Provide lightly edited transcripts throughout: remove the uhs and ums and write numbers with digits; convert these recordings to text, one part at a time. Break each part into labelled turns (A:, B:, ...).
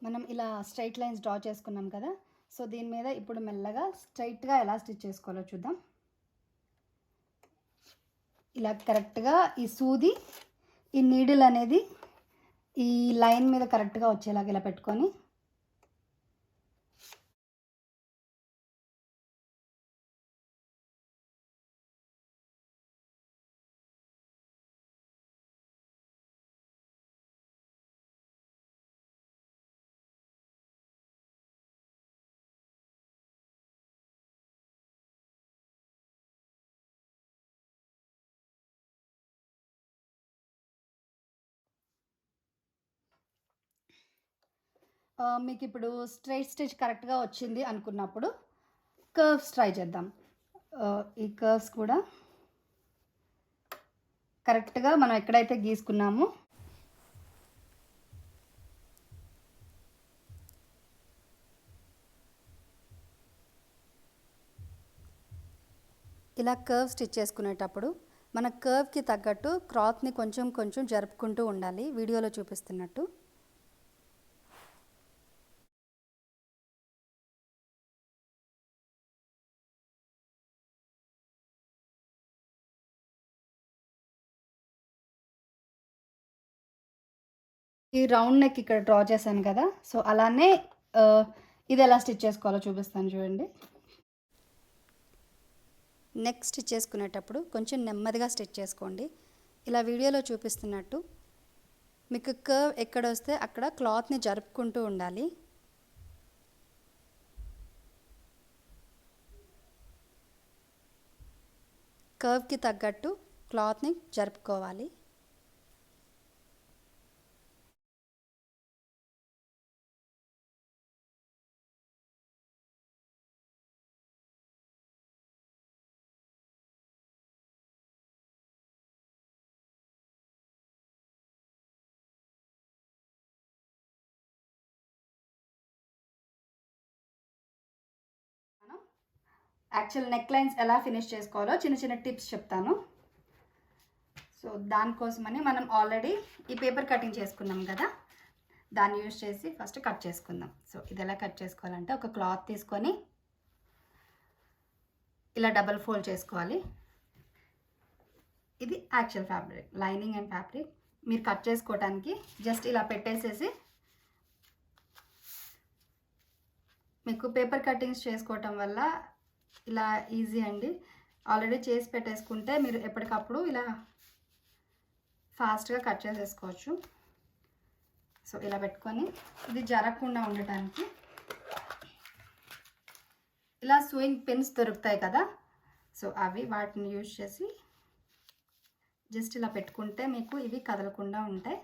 A: మనం ఇలా straight lines draw చేసుకున్నాం కదా. సో దీని మీద ఇప్పుడు మెల్లగా స్ట్రైట్గా ఎలా స్టిచ్ చేసుకోవాలో చూద్దాం. ఇలా కరెక్ట్గా ఈ సూది ఈ నీడిల్ అనేది ఈ లైన్ మీద కరెక్ట్గా వచ్చేలాగా ఇలా పెట్టుకొని మీకు ఇప్పుడు స్ట్రైట్ స్టిచ్ కరెక్ట్గా వచ్చింది అనుకున్నప్పుడు కర్వ్స్ ట్రై చేద్దాం. ఈ కర్వ్స్ కూడా కరెక్ట్గా మనం ఎక్కడైతే గీసుకున్నామో ఇలా కర్వ్ స్టిచ్ చేసుకునేటప్పుడు మన కర్వ్కి తగ్గట్టు క్లాత్ని కొంచెం కొంచెం జరుపుకుంటూ ఉండాలి, వీడియోలో చూపిస్తున్నట్టు. ఈ రౌండ్ నెక్ ఇక్కడ డ్రా చేశాను కదా, సో అలానే ఇది ఎలా స్టిచ్ చేసుకోవాలో చూపిస్తాను చూడండి. నెక్ స్టిచ్ చేసుకునేటప్పుడు కొంచెం నెమ్మదిగా స్టిచ్ చేసుకోండి. ఇలా వీడియోలో చూపిస్తున్నట్టు మీకు కర్వ్ ఎక్కడ వస్తే అక్కడ క్లాత్ని జరుపుకుంటూ ఉండాలి. కర్వ్కి తగ్గట్టు క్లాత్ని జరుపుకోవాలి. యాక్చువల్ నెక్ లైన్స్ ఎలా ఫినిష్ చేసుకోవాలో చిన్న చిన్న టిప్స్ చెప్తాను. సో దానికోసమని మనం ఆల్రెడీ ఈ పేపర్ కటింగ్ చేసుకున్నాం కదా, దాన్ని యూజ్ చేసి ఫస్ట్ కట్ చేసుకుందాం. సో ఇది ఎలా కట్ చేసుకోవాలంటే ఒక క్లాత్ తీసుకొని ఇలా డబల్ ఫోల్డ్ చేసుకోవాలి. ఇది actual fabric, lining and fabric. మీరు కట్ చేసుకోవడానికి జస్ట్ ఇలా పెట్టేసేసి మీకు పేపర్ కటింగ్స్ చేసుకోవటం వల్ల ఇలా ఈజీ అండి. ఆల్రెడీ చేసి పెట్టేసుకుంటే మీరు ఎప్పటికప్పుడు ఇలా ఫాస్ట్గా కట్ చేసేసుకోవచ్చు. సో ఇలా పెట్టుకొని ఇది జరగకుండా ఉండటానికి ఇలా సూయింగ్ పిన్స్ దొరుకుతాయి కదా, సో వాటిని యూజ్ చేసి జస్ట్ ఇలా పెట్టుకుంటే మీకు ఇవి కదలకుండా ఉంటాయి.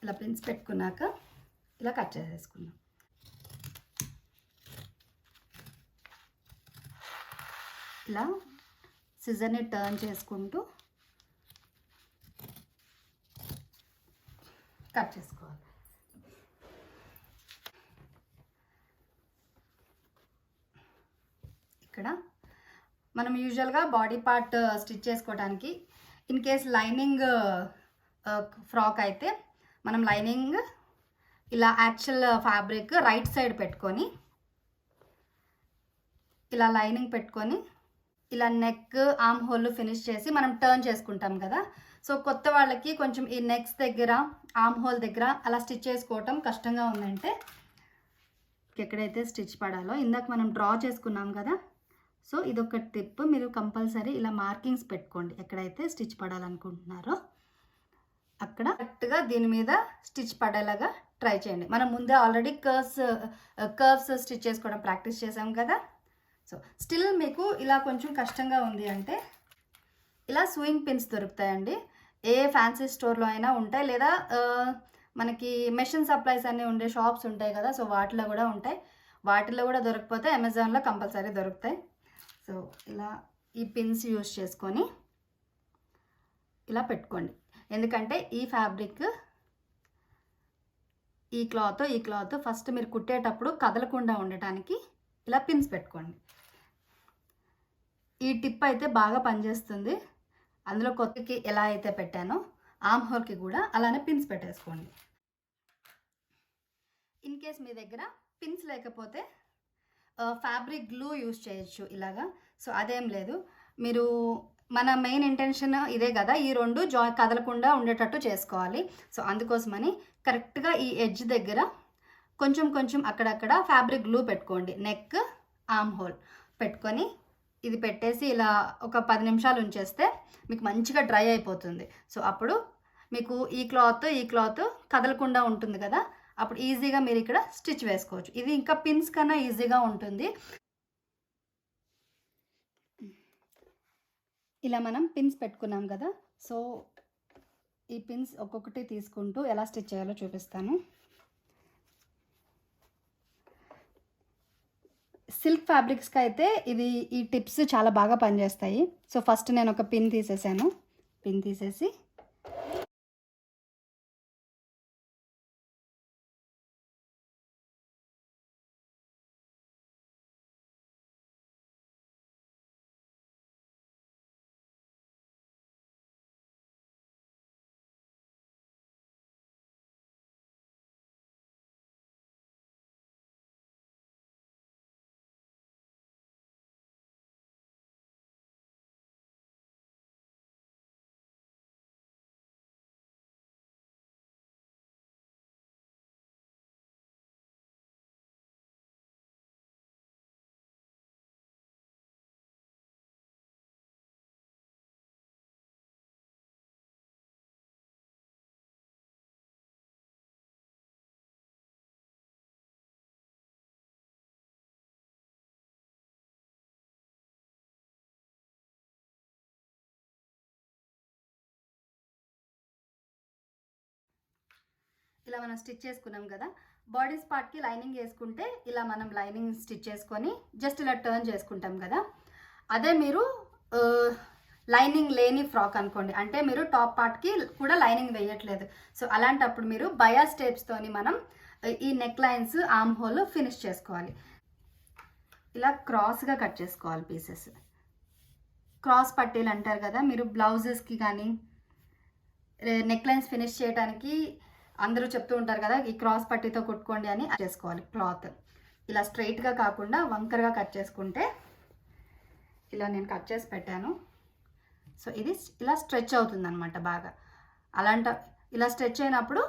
A: ఇలా పిన్స్ పెట్టుకున్నాక ఇలా కట్ చేసేసుకుందాం. ఇలా సిజర్ని టర్న్ చేసుకుంటూ కట్ చేసుకోవాలి. ఇక్కడ మనం యూజువల్గా బాడీ పార్ట్ స్టిచ్ చేసుకోవడానికి ఇన్ కేస్ లైనింగ్ ఫ్రాక్ అయితే మనం లైనింగ్ ఇలా యాక్చువల్ ఫ్యాబ్రిక్ రైట్ సైడ్ పెట్టుకొని ఇలా లైనింగ్ పెట్టుకొని ఇలా నెక్ ఆర్మ్ హోల్ ఫినిష్ చేసి మనం టర్న్ చేసుకుంటాం కదా. సో కొత్త వాళ్ళకి కొంచెం ఈ నెక్స్ దగ్గర ఆర్మ్ హోల్ దగ్గర అలా స్టిచ్ చేసుకోవటం కష్టంగా ఉందంటే ఎక్కడైతే స్టిచ్ పడాలో ఇందాక మనం డ్రా చేసుకున్నాం కదా, సో ఇదొక టిప్. మీరు కంపల్సరీ ఇలా మార్కింగ్స్ పెట్టుకోండి, ఎక్కడైతే స్టిచ్ పడాలనుకుంటున్నారో అక్కడ కరెక్ట్గా దీని మీద స్టిచ్ పడేలాగా ట్రై చేయండి. మనం ముందే ఆల్రెడీ కర్వ్స్ స్టిచ్ చేసుకోవడం ప్రాక్టీస్ చేసాం కదా. సో స్టిల్ మీకు ఇలా కొంచెం కష్టంగా ఉంది అంటే ఇలా సూయింగ్ పిన్స్ దొరుకుతాయండి. ఏ ఫ్యాన్సీ స్టోర్లో అయినా ఉంటాయి, లేదా మనకి మెషిన్ సప్లైస్ అన్నీ ఉండే షాప్స్ ఉంటాయి కదా, సో వాటిలో కూడా ఉంటాయి. వాటిలో కూడా దొరకకపోతే అమెజాన్లో కంపల్సరీ దొరుకుతాయి. సో ఇలా ఈ పిన్స్ యూజ్ చేసుకొని ఇలా పెట్టుకోండి. ఎందుకంటే ఈ ఫ్యాబ్రిక్ ఈ క్లాత్ ఫస్ట్ మీరు కుట్టేటప్పుడు కదలకుండా ఉండటానికి ఇలా పిన్స్ పెట్టుకోండి. ఈ టిప్ అయితే బాగా పనిచేస్తుంది. అందులో కొత్తకి ఎలా అయితే పెట్టానో ఆర్మ్ హోల్కి కూడా అలానే పిన్స్ పెట్టేసుకోండి. ఇన్ కేస్ మీ దగ్గర పిన్స్ లేకపోతే ఫ్యాబ్రిక్ గ్లూ యూస్ చేయొచ్చు ఇలాగా. సో అదేం లేదు, మీరు మన మెయిన్ ఇంటెన్షన్ ఇదే కదా, ఈ 2 కదలకుండా ఉండేటట్టు చేసుకోవాలి. సో అందుకోసమని కరెక్ట్గా ఈ ఎడ్జ్ దగ్గర కొంచెం కొంచెం అక్కడక్కడ ఫ్యాబ్రిక్ గ్లూ పెట్టుకోండి. నెక్, ఆర్మ్ హోల్ పెట్టుకొని ఇది పెట్టేసి ఇలా ఒక 10 నిమిషాలు ఉంచేస్తే మీకు మంచిగా డ్రై అయిపోతుంది. సో అప్పుడు మీకు ఈ క్లాత్ కదలకుండా ఉంటుంది కదా, అప్పుడు ఈజీగా మీరు ఇక్కడ స్టిచ్ వేసుకోవచ్చు. ఇది ఇంకా పిన్స్ కన్నా ఈజీగా ఉంటుంది. ఇలా మనం పిన్స్ పెట్టుకున్నాం కదా, సో ఈ పిన్స్ ఒక్కొక్కటి తీసుకుంటూ ఎలా స్టిచ్ చేయాలో చూపిస్తాను. సిల్క్ ఫ్యాబ్రిక్స్కి అయితే ఈ టిప్స్ చాలా బాగా పనిచేస్తాయి. సో ఫస్ట్ నేను ఒక పిన్ తీసేసాను. పిన్ తీసేసి ఇలా మనం స్టిచ్ చేసుకున్నాం కదా, బాడీస్ పార్ట్కి లైనింగ్ వేసుకుంటే ఇలా మనం లైనింగ్ స్టిచ్ చేసుకొని జస్ట్ ఇలా టర్న్ చేసుకుంటాం కదా. అదే మీరు లైనింగ్ లేని ఫ్రాక్ అనుకోండి, అంటే మీరు టాప్ పార్ట్కి కూడా లైనింగ్ వేయట్లేదు. సో అలాంటప్పుడు మీరు బయాస్ టేప్స్తోని మనం ఈ neck lines, arm whole finish చేసుకోవాలి. ఇలా క్రాస్గా కట్ చేసుకోవాలి పీసెస్. క్రాస్ పట్టీలు అంటారు కదా, మీరు బ్లౌజెస్కి కానీ నెక్ లైన్స్ ఫినిష్ చేయడానికి అందరూ చెప్తూ ఉంటారు కదా, ఈ క్రాస్ పట్టీతో కుట్టుకోండి అని చేసుకోవాలి. క్లాత్ ఇలా స్ట్రైట్గా కాకుండా వంకరగా కట్ చేసుకుంటే, ఇలా నేను కట్ చేసి పెట్టాను. సో ఇది ఇలా స్ట్రెచ్ అవుతుంది అనమాట బాగా. ఇలా స్ట్రెచ్ అయినప్పుడు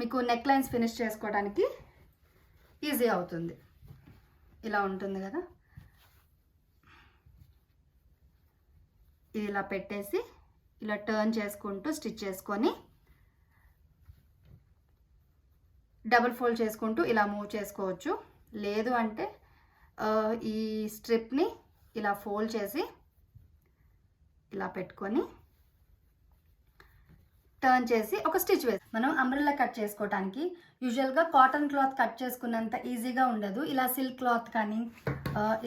A: మీకు నెక్ లైన్స్ ఫినిష్ చేసుకోవడానికి ఈజీ అవుతుంది. ఇలా ఉంటుంది కదా, ఇది ఇలా పెట్టేసి ఇలా టర్న్ చేసుకుంటూ స్టిచ్ చేసుకొని డబుల్ ఫోల్డ్ చేసుకుంటూ ఇలా మూవ్ చేసుకోవచ్చు. లేదు అంటే ఈ స్ట్రిప్ని ఇలా ఫోల్డ్ చేసి ఇలా పెట్టుకొని టర్న్ చేసి ఒక స్టిచ్ వేసి మనం అంబ్రెల్లా కట్ చేసుకోవడానికి యూజువల్గా కాటన్ క్లాత్ కట్ చేసుకున్నంత ఈజీగా ఉండదు. ఇలా సిల్క్ క్లాత్ కానీ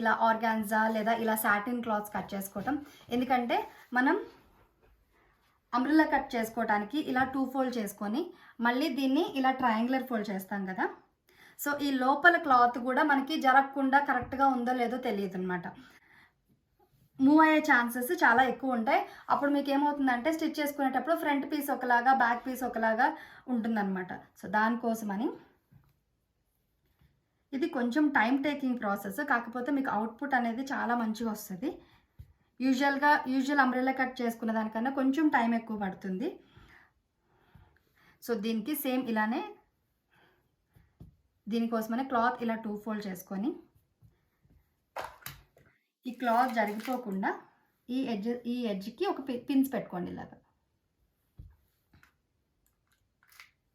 A: ఇలా ఆర్గాన్జా లేదా ఇలా సాటిన్ క్లాత్స్ కట్ చేసుకోవటం. ఎందుకంటే మనం అంబ్రెల్లా కట్ చేసుకోవడానికి ఇలా 2 ఫోల్డ్ చేసుకొని మళ్ళీ దీన్ని ఇలా ట్రయాంగులర్ ఫోల్డ్ చేస్తాం కదా. సో ఈ లోపల క్లాత్ కూడా మనకి జరగకుండా కరెక్ట్గా ఉందో లేదో తెలియదు అనమాట. మూవ్ అయ్యే ఛాన్సెస్ చాలా ఎక్కువ ఉంటాయి. అప్పుడు మీకు ఏమవుతుందంటే స్టిచ్ చేసుకునేటప్పుడు ఫ్రంట్ పీస్ ఒకలాగా, బ్యాక్ పీస్ ఒకలాగా ఉంటుందన్నమాట. సో దానికోసమని ఇది కొంచెం టైం టేకింగ్ ప్రాసెస్, కాకపోతే మీకు అవుట్పుట్ అనేది చాలా మంచిగా వస్తుంది. యూజువల్ అంబ్రెల్లా కట్ చేసుకున్న దానికన్నా కొంచెం టైం ఎక్కువ పడుతుంది. సో దీనికి సేమ్ ఇలానే, దీనికోసమనే క్లాత్ ఇలా 2 ఫోల్డ్ చేసుకొని ఈ క్లాత్ జరిగిపోకుండా ఈ ఎడ్జ్కి ఒక పిన్స్ పెట్టుకోండి. ఇలాగా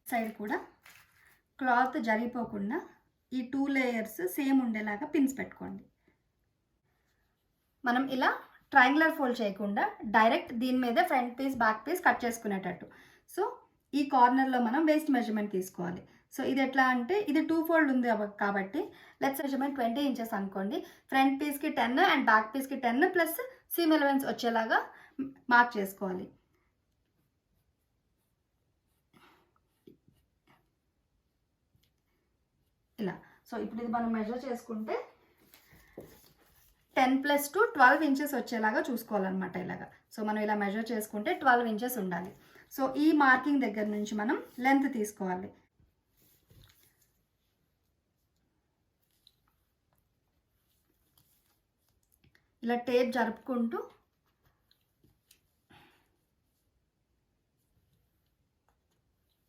A: సైడ్ కూడా క్లాత్ జరిగిపోకుండా ఈ 2 లేయర్స్ సేమ్ ఉండేలాగా పిన్స్ పెట్టుకోండి. మనం ఇలా ట్రయాంగులర్ ఫోల్డ్ చేయకుండా డైరెక్ట్ దీని మీద front piece, back piece cut చేసుకునేటట్టు. సో ఈ కార్నర్లో మనం వేస్ట్ మెజర్మెంట్ తీసుకోవాలి. సో ఇది ఎట్లా అంటే ఇది 2 ఫోల్డ్ ఉంది కాబట్టి లెట్స్ మెజర్మెంట్ 20 ఇంచెస్ అనుకోండి. ఫ్రంట్ పీస్కి 10 అండ్ బ్యాక్ పీస్కి 10 ప్లస్ సీమ్ ఎలవెన్స్ వచ్చేలాగా మార్క్ చేసుకోవాలి. ఇలా. సో ఇప్పుడు ఇది మనం మెజర్ చేసుకుంటే 10 + 2 12 ఇంచెస్ వచ్చేలాగా చూసుకోవాలన్నమాట ఇలాగా. సో మనం ఇలా మెజర్ చేసుకుంటే 12 ఇంచెస్ ఉండాలి. సో ఈ మార్కింగ్ దగ్గర నుంచి మనం లెంత్ తీసుకోవాలి. ఇలా టేప్ జరుపుకుంటూ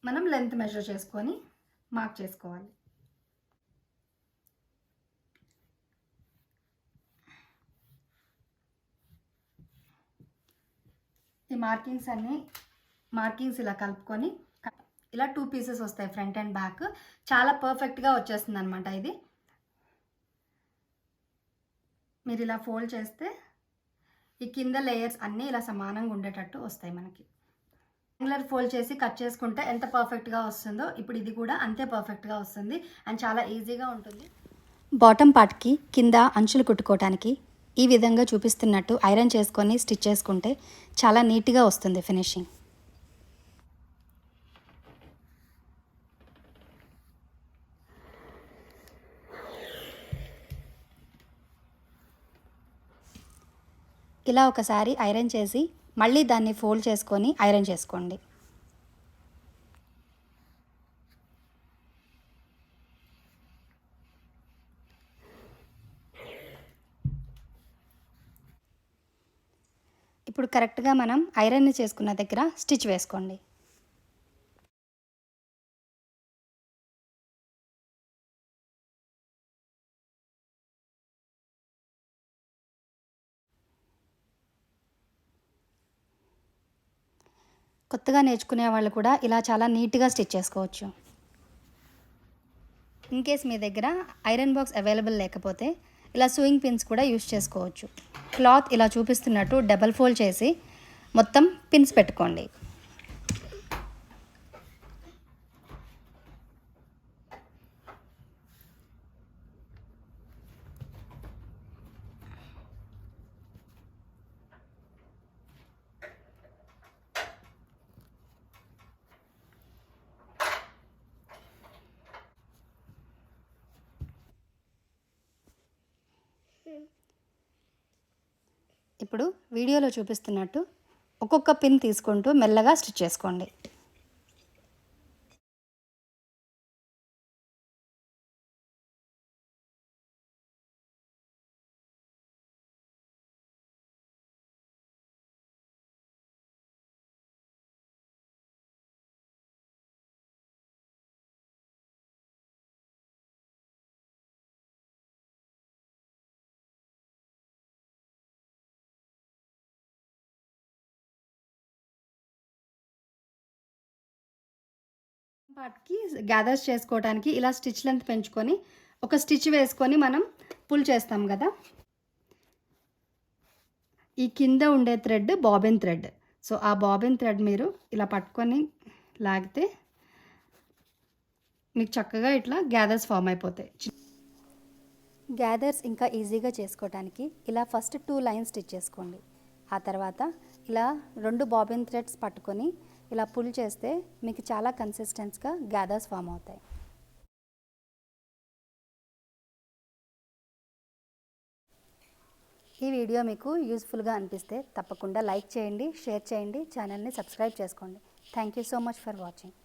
A: మనం లెంత్ మెజర్ చేసుకొని మార్క్ చేసుకోవాలి. ఈ మార్కింగ్స్ ఇలా కలుపుకొని ఇలా 2 పీసెస్ వస్తాయి, ఫ్రంట్ అండ్ బ్యాక్. చాలా పర్ఫెక్ట్గా వచ్చేస్తుంది అనమాట. ఇది మీరు ఇలా ఫోల్డ్ చేస్తే ఈ కింద లేయర్స్ అన్నీ ఇలా సమానంగా ఉండేటట్టు వస్తాయి మనకి. ట్రయాంగులర్ ఫోల్డ్ చేసి కట్ చేసుకుంటే ఎంత పర్ఫెక్ట్గా వస్తుందో ఇప్పుడు ఇది కూడా అంతే పర్ఫెక్ట్గా వస్తుంది అండ్ చాలా ఈజీగా ఉంటుంది. బాటమ్ పార్ట్కి కింద అంచులు కుట్టుకోవడానికి ఈ విధంగా చూపిస్తున్నట్టు ఐరన్ చేసుకొని స్టిచ్ చేసుకుంటే చాలా నీట్గా వస్తుంది ఫినిషింగ్. ఇలా ఒకసారి ఐరన్ చేసి మళ్ళీ దాన్ని ఫోల్డ్ చేసుకొని ఐరన్ చేసుకోండి. ఇప్పుడు కరెక్ట్గా మనం ఐరన్ చేసుకున్న దగ్గర స్టిచ్ వేసుకోండి. కొత్తగా నేర్చుకునే వాళ్ళు కూడా ఇలా చాలా నీట్గా స్టిచ్ చేసుకోవచ్చు. ఇన్ కేస్ మీ దగ్గర ఐరన్ బాక్స్ అవైలబుల్ లేకపోతే ఇలా సూయింగ్ పిన్స్ కూడా యూస్ చేసుకోవచ్చు. క్లాత్ ఇలా చూపిస్తున్నట్టు డబల్ ఫోల్డ్ చేసి మొత్తం పిన్స్ పెట్టుకోండి. ఇప్పుడు వీడియోలో చూపిస్తున్నట్టు ఒక్కొక్క పిన్ తీసుకుంటూ మెల్లగా స్టిచ్ చేసుకోండి. పార్ట్కి గ్యాదర్స్ చేసుకోవడానికి ఇలా స్టిచ్ లెంత్ పెంచుకొని ఒక స్టిచ్ వేసుకొని మనం పుల్ చేస్తాం కదా. ఈ కింద ఉండే థ్రెడ్ బాబిన్ థ్రెడ్. సో ఆ బాబిన్ థ్రెడ్ మీరు ఇలా పట్టుకొని లాగితే మీకు చక్కగా ఇట్లా గ్యాదర్స్ ఫామ్ అయిపోతాయి. గ్యాదర్స్ ఇంకా ఈజీగా చేసుకోవడానికి ఇలా ఫస్ట్ 2 లైన్స్ స్టిచ్ చేసుకోండి. ఆ తర్వాత ఇలా 2 బాబిన్ థ్రెడ్స్ పట్టుకొని ఇలా పుల్ చేస్తే మీకు చాలా కన్సిస్టెన్స్గా గ్యాదర్స్ ఫామ్ అవుతాయి. ఈ వీడియో మీకు యూస్ఫుల్గా అనిపిస్తే తప్పకుండా లైక్ చేయండి, షేర్ చేయండి, ఛానల్ని సబ్స్క్రైబ్ చేసుకోండి. Thank you so much for watching.